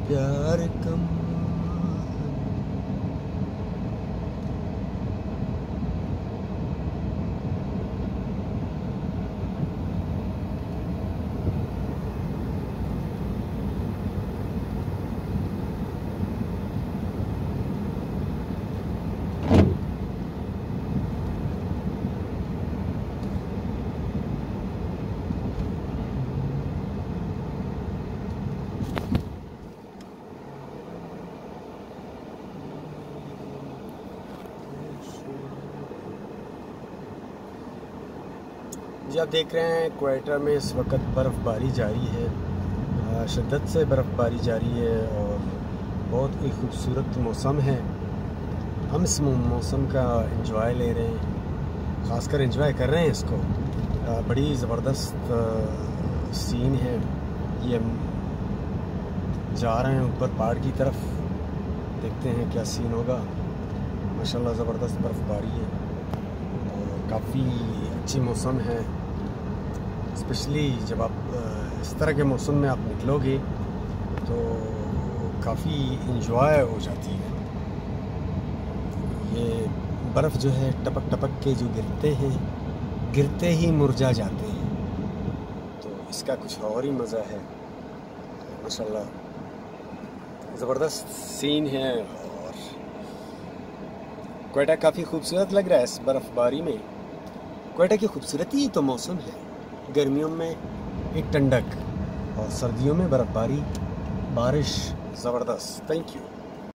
प्यार कम। जी आप देख रहे हैं क्वेटा में इस वक्त बर्फ़बारी जारी है, शिद्दत से बर्फ़बारी जारी है और बहुत ही खूबसूरत मौसम है। हम इस मौसम का एंजॉय ले रहे हैं, ख़ासकर एंजॉय कर रहे हैं इसको। बड़ी ज़बरदस्त सीन है। ये हम जा रहे हैं ऊपर पहाड़ की तरफ, देखते हैं क्या सीन होगा। माशाल्लाह ज़बरदस्त बर्फ़बारी है और काफ़ी अच्छी मौसम है। स्पेशली जब आप इस तरह के मौसम में आप निकलोगे तो काफ़ी इंजॉय हो जाती है। ये बर्फ़ जो है टपक टपक के जो गिरते हैं, गिरते ही मुरझा जाते हैं, तो इसका कुछ और ही मज़ा है। माशाल्लाह ज़बरदस्त सीन है और क्वेटा काफ़ी खूबसूरत लग रहा है इस बर्फ़बारी में। क्वेटा की खूबसूरती तो मौसम है, गर्मियों में एक ठंडक और सर्दियों में बर्फ़बारी, बारिश ज़बरदस्त। Thank you.